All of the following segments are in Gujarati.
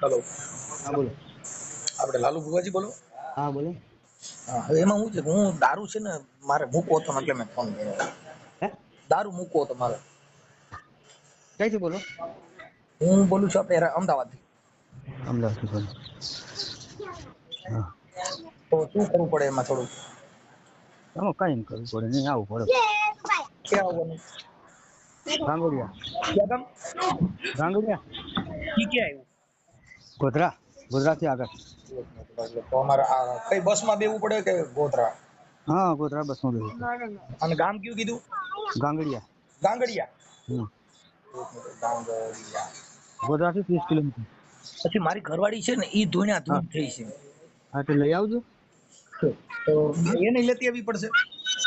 હેલો, હા બોલો. આપણે લાલુ ભુવાજી બોલો. હા બોલો. હા, હવે એમાં હું છે કે હું દારૂ છે ને મારે મૂકવો હતો ને એટલે મેં ફોન કર્યો. હે દારૂ મૂકવો હતો મારે. ક્યાંથી બોલો? હું બોલું છું આપણે અમદાવાદથી. અમદાવાદથી બોલો. હા. તો શું કરવું પડે એમાં થોડું? તમે કઈ નહીં કરવું પડે, નહીં આવવું પડે. ક્યાં આવવાનું? ગાંગોડિયા. ક્યાં ગામ? ગાંગોડિયા. ઈ ક્યાં આવ્યું? ગોધરા. ગોધરાથી આગળ. તો અમારે આ કઈ બસમાં બેવું પડે કે ગોધરા? હા, ગોધરા બસમાં બેસું. અને ગામ કયું કીધું? ગાંગડિયા. ગાંગડિયા. હમ. ગાંગડિયા. ગોધરાથી 30 કિલોમીટર. પછી મારી ઘરવાળી છે ને ઈ ધોણ્યા હા ધૂણ થઈ છે. હા, તો લઈ આવજો. તો એને લેતી આવવી પડશે.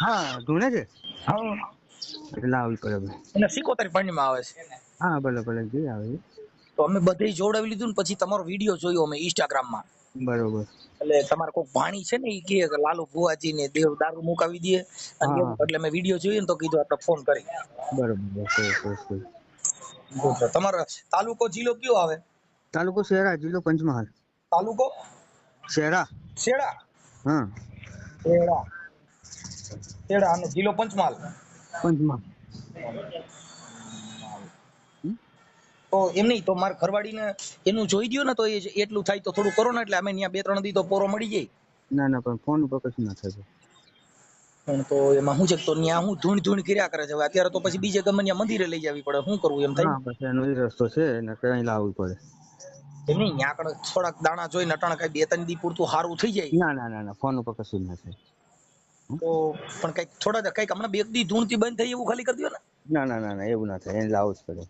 હા, ધૂણે છે હા. એટલે લાવવી પડે ભાઈ. એને 77 પાણીમાં આવે છે. હા, ભલે ભલે જઈ આવે. તો અમે બધે જોડાવી લીધું ને પછી તમારો વિડીયો જોયો અમે ઇન્સ્ટાગ્રામમાં. બરોબર. એટલે તમારે કોઈ ભાણી છે ને એ કહે કે લાલુ ભુવાજી ને દેવ દારૂ મુકાવી દે અને હા એવું. હા, એટલે મેં વિડીયો જોયો ને તો કીધું આપણે ફોન કરી. બરોબર. સરસ. તમારો તાલુકો જિલ્લો કયો આવે? તાલુકો શેરા, જિલ્લો પંચમહાલ. તાલુકો શેરા. શેડા. હા, શેડા. શેડા અને જિલ્લો પંચમહાલ. પંચમહાલ. હમ? તો એમ નહીં તો મારા ઘરવાળીને એનું જોઈ દ્યો ને તો એ એટલું થાય તો થોડું કરો ને એટલે અમે ત્યાં 2-3 દી તો પોરો મળી જાય. ના પણ ફોન ઉપર કશું ના થાય. પણ તો એમાં શું છે તો ત્યાં હું ધૂણ કર્યા કરે છે. હવે અત્યારે તો પછી બીજે ગમે ત્યાં મંદિરે લઈ જવી પડે. શું કરવું એમ થાય હા, બસ એનો એ રસ્તો છે ને, કઈ લાવવું પડે. ને નહીં ત્યાં આગળ થોડાક દાણા જોઈને અટાણે કઈ 2-3 દી પૂરતું સારું થઈ જાય. ના, ફોન ઉપર કશું ના થાય. તો પણ કઈક થોડા કઈક હમણાં 2 દી ધૂણથી બંધ થઈ એવું ખાલી કરી દો ને. ના, એવું ના થાય, એને લાવવું જ પડે.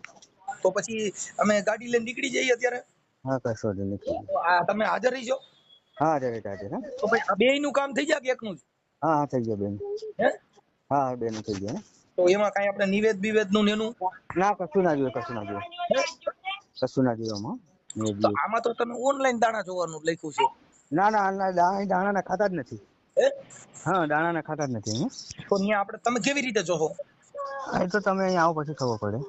તો પછી અમે ગાડી લઈને નીકળી જઈએ અત્યારે. હા, કશો નહીં. તો આ તમે હાજર રહીજો. હા, હાજર. તો ભાઈ આ બેયનું કામ થઈ જાય કે એકનું જ? હા, થઈ ગયો બેન. હે? હા, બેન થઈ ગયો. તો એમાં કઈ આપણે નિવેદ નું ને એનું ના, કશું ના જોઈએ. હે? કશું ના જોઈએ આમાં. તો આમાં તો તમે ઓનલાઈન દાણા જોવાનું લખ્યું છે. ના, દાણા ના ખાતા જ નથી. હે? હા, દાણા ના ખાતા જ નથી. તો ત્યાં આપણે તમે કેવી રીતે જોશો? એ તો તમે અહીં આવો પછી ખબર પડે.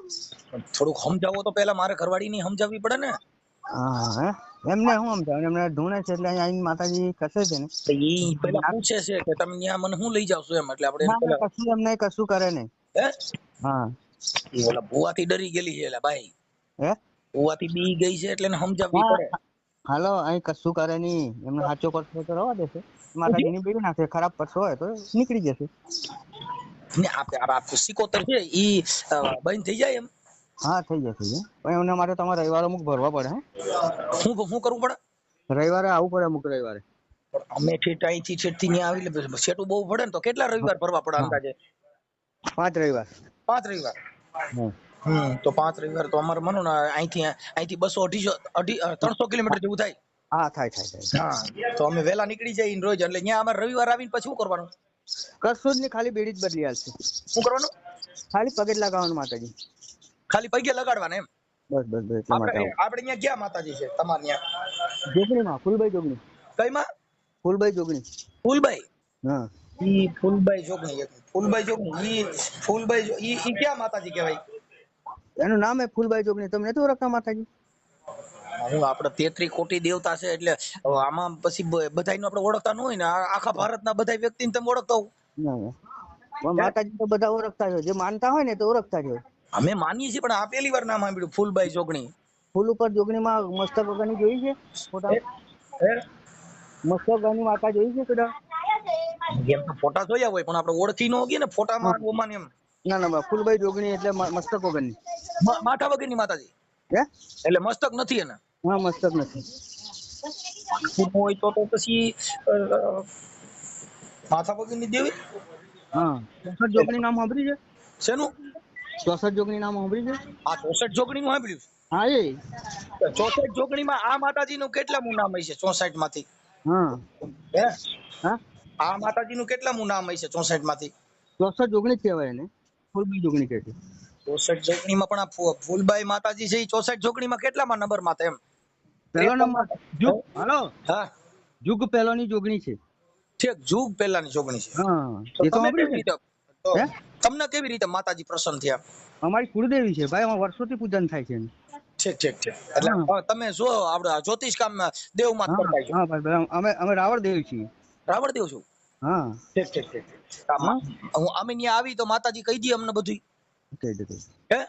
થોડુંક સમજાવો તો પેલા મારે ઘરવાળીની સમજાવવી પડે ને. હા, એમને શું સમજાવે, એમને ધૂણે છે એટલે અહીંયા માતાજી કસે છે ને. તો ઈ પેલા પૂછે છે કે તમે ત્યાં મને શું લઈ જાવશો એમ એટલે આપણે ના, પેલા કશું એમને કશું કરે નહીં. હે હા. ઈ ઓલા ભુવાથી ડરી ગયેલી છે એલા ભાઈ. હે? ભુવાથી બી ગઈ છે એટલે એને સમજાવવી હા, પડે. હાલો, અહીં કશું કરે નહીં. એમને સાચો પરસો તો રવા દેશે. માતાજીની બીડી નાખે, ખરાબ પરસો હોય તો નીકળી જશે. ને આપણે 77 છે ઈ બંધ થઈ જાય એમ. હા, થઈ જશે. પણ એમના માટે તમારે રવિવારે અમુક ભરવા પડે. શું કરવું પડે? રવિવારે આવવું પડે, અમુક રવિવારે. પણ અમે અહીંથી છેટથી ત્યાં આવી એટલે છેટું બહુ પડે ને તો કેટલા રવિવાર ભરવા પડે હા, અંદાજે? 5 રવિવાર. 5 રવિવાર. હા. તો 5 રવિવાર તો અમારે માનો ને અહીંથી 200-250-300 કિલોમીટર જેવું થાય. હા, થાય. હા, તો અમે વહેલા નીકળી જઈએ રોજ એટલે ત્યાં અમારે રવિવાર આવીને પછી શું કરવાનું? કશું જ નહીં, ખાલી બેડી જ બદલી આવશે. શું કરવાનું? ખાલી પગે જ લગાવવાનું માતાજી. ખાલી પગે લગાડવાના એમ? બસ એટલા માટે આવું. આપણે ત્યાં ક્યાં માતાજી છે તમારે ત્યાં? જોગણીમાં, ફૂલભાઈ જોગણી. કઈમાં? ફૂલભાઈ જોગણી. ફૂલભાઈ. હા. ઈ ફૂલભાઈ જોગણી ઈ ક્યાં માતાજી કહેવાય? એનું નામ હે ફૂલભાઈ જોગણી. તમે નથી ઓળખતા માતાજી? હું આપણે 33 કોટી દેવતા છે એટલે આમાં પછી બધાયનું આપણે ઓળખતા ન હોય ને આખા ભારતના બધા વ્યક્તિને તમે ઓળખતા હો. ના. પણ માતાજી તો બધા ઓળખતા જ હોય, જે માનતા હોય ને તો ઓળખતા જ હોય. અમે માનીએ છીએ પણ આ પહેલી વાર નામ સાંભળ્યું ફૂલભાઈ જોગણી. ફૂલ ઉપર જોગણીમાં મસ્તક વગરની જોઈ છે ફોટા? હે? મસ્તક વગરની માતા જોઈ છે કદા? એમ તો ફોટા જોયા હોય પણ આપણે ઓળખી ન હોઈએ ને ફોટામાં ઓમાન એમ. ના, ફૂલભાઈ જોગણી એટલે મસ્તક વગરની. માથા વગરની માતાજી. હે? એટલે મસ્તક નથી એને. હા, મસ્તક નથી. હોય તો પછી માથા વગરની દેવી. હા, 64 જોગણી નામ સાંભળ્યું છે? શેનું? 64 જોગણી નામ સાંભળ્યું છે? આ 64 જોગણી નું સાંભળ્યું? હા, એ 64 જોગણીમાં આ માતાજીનું કેટલામું નામ હશે 64 માંથી? હા. હે? હા, આ માતાજીનું કેટલામું નામ હશે 64 માંથી? 64 જોગણી જ કહેવાય એને. ફૂલભાઈ જોગણી કહે છે. 64 જોગણીમાં પણ આ ફૂલબાઈ માતાજી છે એ 64 જોગણીમાં કેટલામાં નંબર માં એમ? પહેલો નંબર જુગ. હાલો, હા, જુગ પહેલોની જોગણી છે. ઠીક જુગ પહેલાની જોગણી છે. હા, તો એ તો તમે સાંભળ્યું કેવી છે. રીતે તો હે? તમને કેવી રીતે માતાજી પ્રસન્ન થયા? અમારી કુળદેવી છે ભાઈ, અમારે વર્ષોથી પૂજન થાય છે એનું. ઠીક એટલે હા હવે તમે જો આપણે જ્યોતિષ કામ દેવ માં હા કરતા છો, હા ભાઈ અમે અમે રાવણ દેવી છીએ. રાવણ દેવ છું. હા ઠીક. હા અમે ત્યાં આવી તો માતાજી કહી દે અમને બધું. કહી દે હે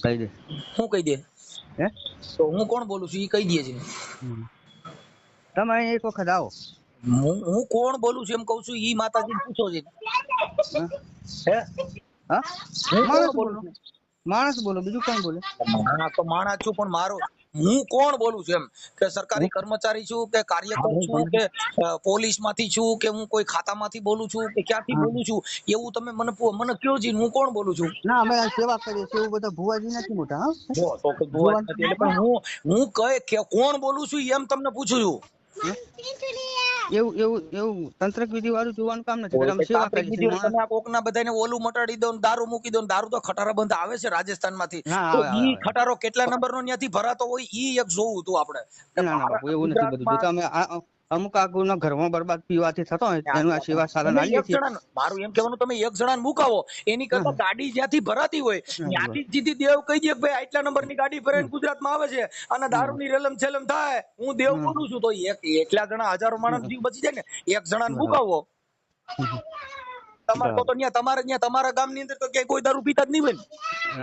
કહી દે હું કહી દે હે તો હું કોણ બોલું છું એ કહી દે છે. હમ. તમે અહીં એક વખત આવો. હું કોણ બોલું છું એમ કઉ છું ઈ માતાજી પૂછો છે. હા હે હા હું કોણ માણસ બોલું બોલો છું? માણસ બોલો બીજું કોણ બોલે. માણસ તો માણસ છું પણ મારો હું કોણ બોલું છું એમ કે સરકારી હું કર્મચારી છું કે કાર્યકર હું છું કે પોલીસ માંથી છું કે હું કોઈ ખાતામાંથી બોલું છું કે ક્યાંથી હા બોલું છું એવું તમે મને કયો જી હું કોણ બોલું છું. ના અમે આ સેવા કરીએ છીએ એવું બધા ભુવાજી નથી મોટા. હા જો તો કે જોવા જ ભુવા નથી એટલે પણ હું કે કોણ બોલું છું એમ તમને પૂછું છું. એવું એવું એવું તંત્રક વિધિ વાળું જોવાનું કામ નથી કોઈ અમે કઈ સેવા તાંત્રિક કરીએ વિધિ છીએ હોય માણસ. તમે આ કોકના બધાને ઓલું મટાડી દો ને દારૂ મૂકી દો ને દારૂ તો ખટારા બંધ આવે છે રાજસ્થાન માંથી ના તો આવે આવે ઈ આવે ખટારો કેટલા નંબર નો ત્યાંથી ભરાતો હોય ઈ એક જોવું હતું આપણે કે ના ના બાપુ એવું નથી બધું જો ગુજરાતમાં તમે અમુક આગુના ઘરમાં બરબાદ પીવાથી થતો હોય એનું આ સેવા સાધન તમે આલીએ એક છીએ. જણા મારું એમ કહેવાનું તમે એક જણા મુકાવો એની કરતા ગાડી જ્યાંથી ભરાતી હોય ત્યાંથી જ સીધી દેવ કહી દે કે ભાઈ આટલા નંબરની ગાડી ભરાઈને ગુજરાતમાં આવે છે અને દારૂની રેલમ છેલમ થાય હું દેવ બોલું છું તો એટલા જણા હજારો માણસ જીવ બચી જાય ને એક જણાને મુકાવો. તમારે તો તમારા ગામની અંદર તો ક્યાંય કોઈ દારૂ પીતા જ નહીં હોય ને.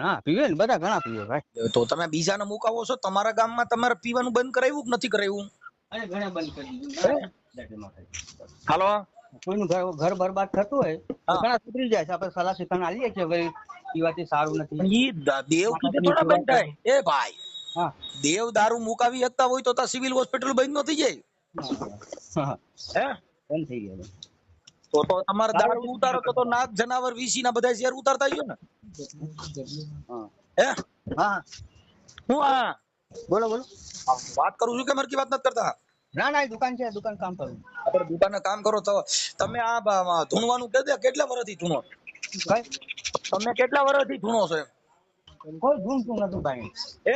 હા પીવે ને બધા ઘણા પીવે ભાઈ. તો તમે બીજાને મુકાવો છો તમારા ગામમાં તમારે પીવાનું બંધ કરાવ્યું કે નથી કરાવ્યું? અરે ઘણા બંધ કરી દીધું. હાલો કોઈનું ઘર બરબાદ થતું હોય તો હા ઘણા સુધરી જાય છે આપણે સલાહ શિક્ષણ આલીએ છીએ ભાઈ પીવાથી સારું નથી. પણ ઈ દેવ કીધે માતાજીની થોડા સેવા બંધ થાય એ ભાઈ. હા દેવ દારૂ મુકાવી શકતા હોય તો સિવિલ હોસ્પિટલ બંધ ન થઈ જાય. હા હે બંધ થઈ ગયા. તો તમારે દારૂ ઉતારો તો નાગ જનાવર વીસી ના બધા શેર ઉતારતા ગયો ને. હા હે હા હું આ બોલો બોલો. વાત કરું છું કે મારી કી વાત નથી કરતા. ના ના એ દુકાન છે દુકાન કામ કરું. આપણે દુકાને કામ કરો તો તમે આ ધૂણવાનું કહી દે કેટલા વર્ષથી ધૂણો? કઈ તમે કેટલા વર્ષથી ધૂણો છો એમ? કોઈ ધૂણતું નથી ભાઈ. હે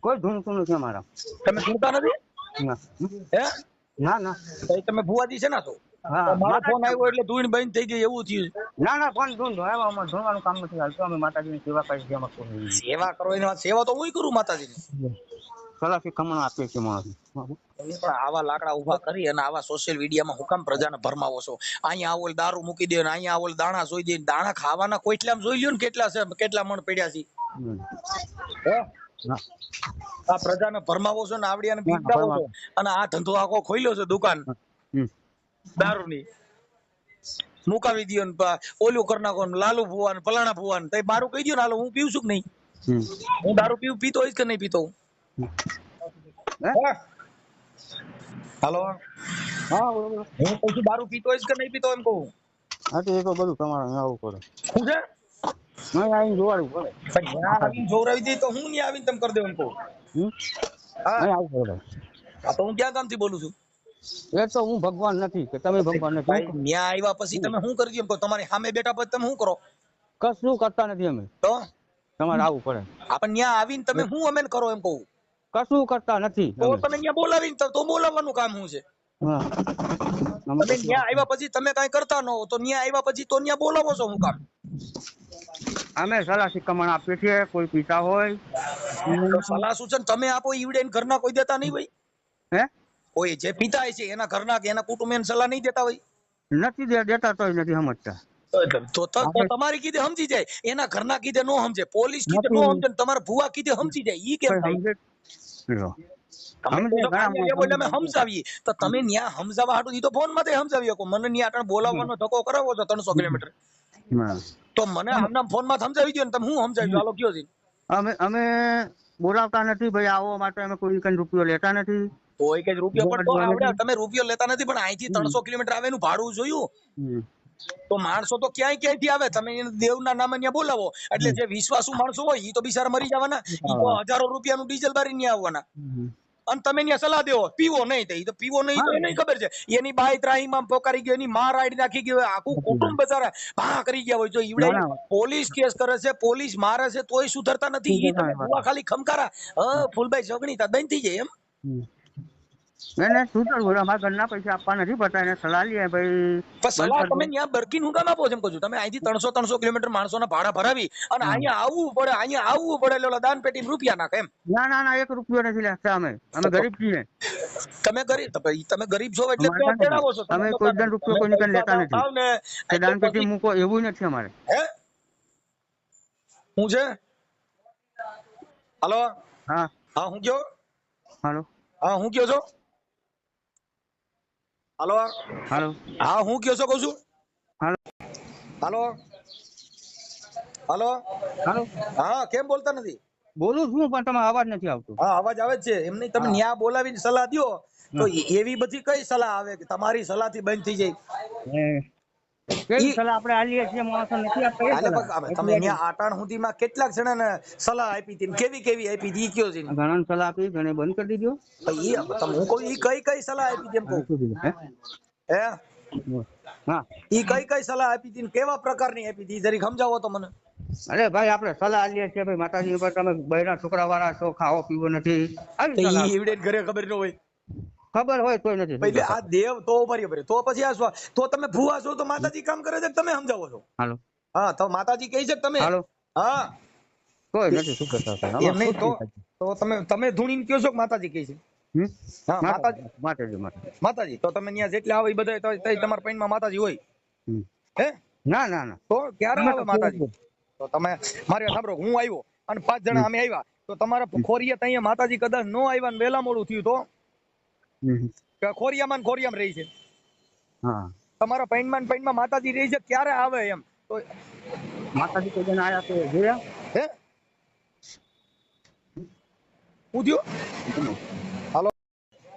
કોઈ ધૂણતું નથી અમારા. તમે ધૂણતા નથી? ના હે ના ના તો તમે ભુવાજી છે ને તો હા મારો ફોન આવ્યો એટલે ધૂણ બંધ થઈ ગઈ એવું થયું. ના ના કોણ ધૂણતો એમાં અમારે ધૂણવાનું કામ નથી હાલતું અમે માતાજીની સેવા કરીએ છીએ અમારે કોઈ સેવા કરો એની વાત સેવા તો હું કરું માતાજીની. સલાહથી કમણ આપીએ છીએ માણસ. એમની પણ આવા લાકડા ઉભા કરી અને આવા સોશિયલ મીડિયામાં હું કામ પ્રજાને ભરમાવો છો? અહીંયા આવો દારૂ મૂકી દે ને અહીંયા આવો દાણા જોઈ દે દાણા ખાવાના કોઈટલામાં જોઈ લ્યો ને કેટલા છે કેટલા મણ પડ્યા છે. હે આ પ્રજાને ભરમાવો છો ને આવડિયાને બીવડાવો છો અને આ ધંધો આખો ખોલ્યો છે દુકાન દારૂની મુકાવી દયો ને ઓલું કરી નાખો ને લાલુ ભુવા ને ફલાણા ભુવા ને મારું કહી દયો ને હાલો હું પીવું છું કે નહીં? હું દારૂ પીતો હોઈશ કે નહીં પીતો? હાલો હા બરોબર. હું કહું છું દારૂ પીતો હોઈશ કે નહીં પીતો એમ કહું. હા તો એ તો બધું તમારે આવું પડે. શું છે નહીં આવીને જોવાડવું પડે. પણ ત્યાં આવીને જોવરાવી દે તો હું ત્યાં આવીને તમે કરી દો એમ કહું. હા નહીં આવું પડે. આ તો હું ક્યાં ગામથી બોલું છું? એ તો હું ભગવાન નથી કે તમે ભગવાન નથી. ભાઈ ન્યા આવ્યા પછી તમે શું કરી દો એમ કહો? તમારી સામે બેઠા પછી તમે શું કરો? કશું કરતા નથી અમે. તો તમારે આવવું પડે. આપણે ન્યા આવીને તમે શું અમે કરો એમ કહું? કશું કરતા નથી. તો તમે ન્યા બોલાવીને તો બોલાવવાનું કામ શું છે? હા તમે ન્યા આવ્યા પછી તમે કઈ કરતા ન હો તો ન્યા આવ્યા પછી તો ન્યા બોલાવો છો હું કામ? અમે સલાહ શિખામણ આપીએ છીએ કોઈ પીતા હોય. સલાહ સૂચન તમે આપો ઈવડે ઘરના કોઈ દેતા નહીં ભાઈ? હે કોઈ જે પિતા છે એના ઘરના કે એના કુટુંબ એને સલાહ નહીં દેતા હોય? નથી દેતા તોય નથી સમજતા. તો તમારી કીધે સમજી જાય એના ઘરના કીધે નો સમજે પોલીસ કીધે નો સમજે તમારા ભુવા કીધે સમજી જાય ઈ કેમ થાય? અમે સમજાવીએ તો તમે ન્યા સમજાવવા હાટુ ઈ તો ફોન માંથી સમજાવી શકો. મને ન્યા આટણ બોલાવવાનો ધક્કો કરાવો છો 300 કિલોમીટર તો મને હમણાં ફોન માં સમજાવી દો ને તમે હું સમજાવી હાલો કયો છે? અમે બોલાવતા નથી ભાઈ આવો માટે અમે કોઈ કઈ રૂપિયો લેતા નથી. કોઈ કઈ રૂપિયો પણ તો આવડે તમે રૂપિયો લેતા નથી પણ અહીંથી 300 કિલોમીટર આવે એનું ભાડું જોયું તો માણસો તો ક્યાંયથી આવે તમે દેવના નામે ત્યાં બોલાવો એટલે જે વિશ્વાસુ માણસો હોય ઈ તો બિચારા મરી જવાના. ઈ તો હજારો રૂપિયાનું ડીઝલ બારી ત્યાં આવવાના અને તમે ત્યાં સલાહ દેવો પીવો નહીં તો પીવો નહીં તો એને ખબર છે એની બાઈ ત્રાહીમાં પોકારી ગયો એની માં રાડી નાખી ગયો આખું કુટુંબ બચારા ભા કરી ગયા હોય. જો ઈવડે પોલીસ કેસ કરે છે પોલીસ મારે છે તોય સુધરતા નથી. ઈ તમે ભુવા ખાલી ખમકારા ફૂલભાઈ ઝઘણી તા બંધ થઈ જાય એમ. એને છૂટલ બોલો અમારા ઘરના પૈસા આપવા નથી પડતા એને સલાહ લઈએ ભાઈ પણ સલાહ તમે ત્યાં બરકીન હું કામ આપો છો એમ કહું છું તમે અહીંથી 300 કિલોમીટર માણસોના ભાડા ભરાવી અને અહીંયા આવવું પડે એટલે ઓલા દાન પેટી રૂપિયા નાખે એમ. ના 1 રૂપિયો નથી લેતા અમે ગરીબ છીએ. તમે ગરીબ છો એટલે તેડાવો છો અમે કોઈ દાન રૂપિયો કોઈ નીકળ લેતા નથી. દાન પેટી મૂકો એવું નથી અમારે. હે હું છે હાલો હા હું કયો હાલો હું કયો છો હાલો હું કયો છો કહું છું હાલો હાલો હાલો હાલો હા કેમ બોલતા નથી? બોલું છું પણ તમારો અવાજ નથી આવતો. હા અવાજ આવે જ છે એમ નહીં તમે ન્યા બોલાવીને સલાહ દ્યો તો એવી બધી કઈ સલાહ આવે કે તમારી સલાહ થી બંધ થઈ જાય? કેવી સલાહ આપણે આલીએ છીએ માણસો નથી આપતા. તમે ન્યા આટાણ સુધીમાં કેટલાક જણાને સલાહ આપી હતી કેવી કેવી આપી હતી કયો છે? ઘણા સલાહ આપી ઘણે બંધ કરી દીધો. હું કહું ઈ કઈ સલાહ આપી હતી એમ કહું હે હા ઈ કઈ સલાહ આપી હતી કેવા પ્રકારની આપી હતી જરીક સમજાવો તો મને. અરે ભાઈ આપણે સલાહ આલીએ છીએ ભાઈ માતાજી ઉપર તમે બૈરા છોકરા વાળા છો ખાવો પીવો નથી આવી સલાહ. ઈ ઘરે ખબર ન હોય ખબર હોય તોય નથી એટલે આ દેવ તો બરાબર તો પછી આ તો તમે ભૂવા છો તો માતાજી કામ કરે છે તમે સમજાવો છો? હાલો હા તો માતાજી કહે છે તમે હાલો હા કોઈ નથી શું કરતા એમ નહીં તો તમે ધૂણીને કયો છો કે માતાજી કહે છે? હા માતાજી તો તમે ત્યાં જેટલા આવે બધા તમારા પૈણમાં માતાજી હોય હે? ના તો ક્યારે આવે માતાજી? તો તમે મારે સાંભળો હું આવ્યો અને 5 જણા અમે આવ્યા તો તમારા ખોરિયા ત્યાં માતાજી કદાચ ન આવ્યા ને વેલા મોડું થયું તો ખોરિયામાં રહી છે. હા તમારા પૈણમાં માતાજી રહી છે ક્યારે આવે એમ? તો માતાજી કોઈ જણ આયા તો જોયા હે હું થયું?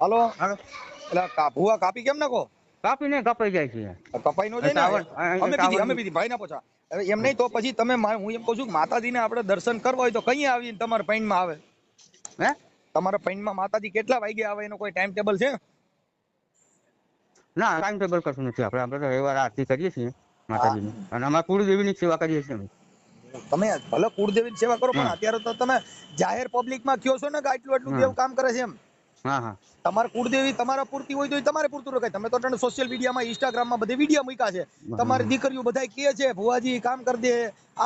હાલો એટલે ભૂવા કાપી કેમ નાખો? કાપીને કપાઈ જાય છે. કપાઈ નો જાય ને અમે બીધી ભાઈ ના પૂછા એમ નહીં તો પછી તમે હું એમ કહું છું માતાજીને આપણે દર્શન કરવા હોય તો કઈ આવીને તમારા પૈણમાં આવે? હે તમારા પૈણમાં માતાજી કેટલા વાગે આવે એનો કોઈ ટાઈમ ટેબલ છે? ના ટાઈમ ટેબલ કશું નથી. આપણે તો રવિવારે આરતી કરીએ છીએ માતાજીની અને અમારા કુળદેવીની સેવા કરીએ છીએ. તમે ભલે કુળદેવીની સેવા કરો પણ અત્યારે તો તમે જાહેર પબ્લિકમાં કયો છો ને કે આટલું દેવ કામ કરે છે એમ. તમારે કુળદેવી તમારા પૂરતી હોય તો તમારે પૂરતું રખાય. તમે તો સોશિયલ મીડિયામાં ઇન્સ્ટાગ્રામમાં બધી વિડીયો મૂક્યા છે તમારી દીકરીઓ બધા કહે છે ભુવાજી કામ કરી દે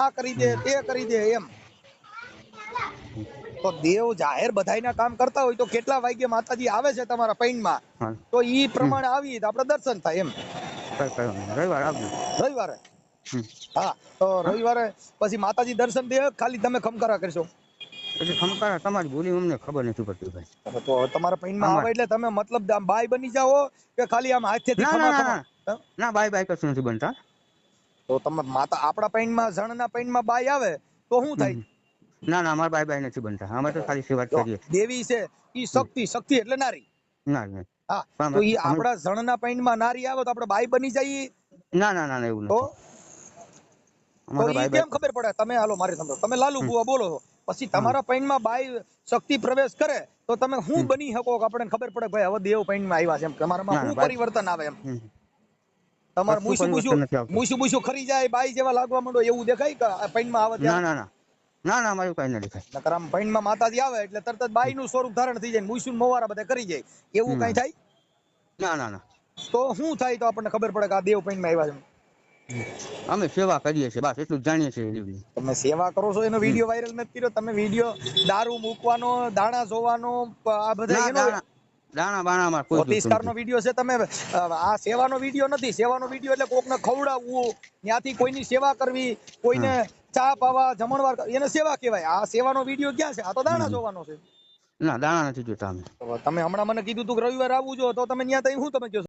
આ કરી દે તે કરી દે એમ. તો દેવ જાહેર બધાયના કામ કરતા હોય તો કેટલા વાગે માતાજી આવે છે તમારા પૈણમાં તો ઈ પ્રમાણે આવીએ તો આપણે દર્શન થાય એમ. રવિવારે હા તો રવિવારે પછી માતાજી દર્શન દે ખાલી તમે ખમકારા કરશો? ખમકારા તમારી બોલી અમને ખબર નથી પડતી ભાઈ. તો તમારા પૈણમાં આવે એટલે તમે મતલબ બાય બની જાઓ કે ખાલી આમ હાથેથી ના બાય કશું નથી બનતા. તો તમે માતા આપણા પૈણમાં જણના પૈણમાં બાય આવે તો શું થાય? ના અમાર બાય નથી બનતા. અમે તો ખાલી સેવા કરીએ. દેવી છે ઈ શક્તિ એટલે નારી. હા તો ઈ આપણા જણના પૈણમાં નારી આવે તો આપણે બાય બની જઈએ? ના એવું નથી. તો ઈ કેમ ખબર પડે? તમે હાલો મારી સાંભળો તમે લાલુ બુવા બોલો છો પછી તમારા પૈણમાં બાય શક્તિ પ્રવેશ કરે તો તમે શું બની શકો કે આપણને ખબર પડે ભાઈ હવે દેવ પૈણમાં આવ્યા છે એમ તમારામાં શું પરિવર્તન આવે એમ? તમારે મૂસું ખરી જાય બાઈ જેવા લાગવા માંડો એવું દેખાય કે પૈણમાં આવે? ના મારું કઈ ન દેખાય. નકર આમ પૈણમાં માતાજી આવે એટલે તરત જ બાઈનું સ્વરૂપ ધારણ થઈ જાય મૂસું મોવારા બધા કરી જાય એવું કઈ થાય? ના તો શું થાય તો આપણને ખબર પડે કે આ દેવ પૈણમાં આવ્યા છે? અમે સેવા કરીએ છીએ બસ એટલું જાણીએ છીએ. તમે સેવા કરો છો એનો વિડીયો વાયરલ નથી કર્યો તમે? વિડીયો દારૂ મૂકવાનો દાણા જોવાનો આ બધા એનો દાણા બાણામાં કોઈ પ્રતિષ્ઠાનો વિડીયો છે. તમે આ સેવાનો વિડીયો નથી. સેવાનો વિડીયો એટલે કોકને ખવડાવવું ત્યાંથી કોઈની સેવા કરવી કોઈને ચા પાવા જમણવાર એને સેવા કહેવાય. આ સેવાનો વિડીયો ક્યાં છે? આ તો દાણા જોવાનો છે. ના દાણા નથી જોતા અમે. તમે હમણાં મને કીધું તું રવિવારે આવવું જો તો તમે ત્યાં શું તમે કહો?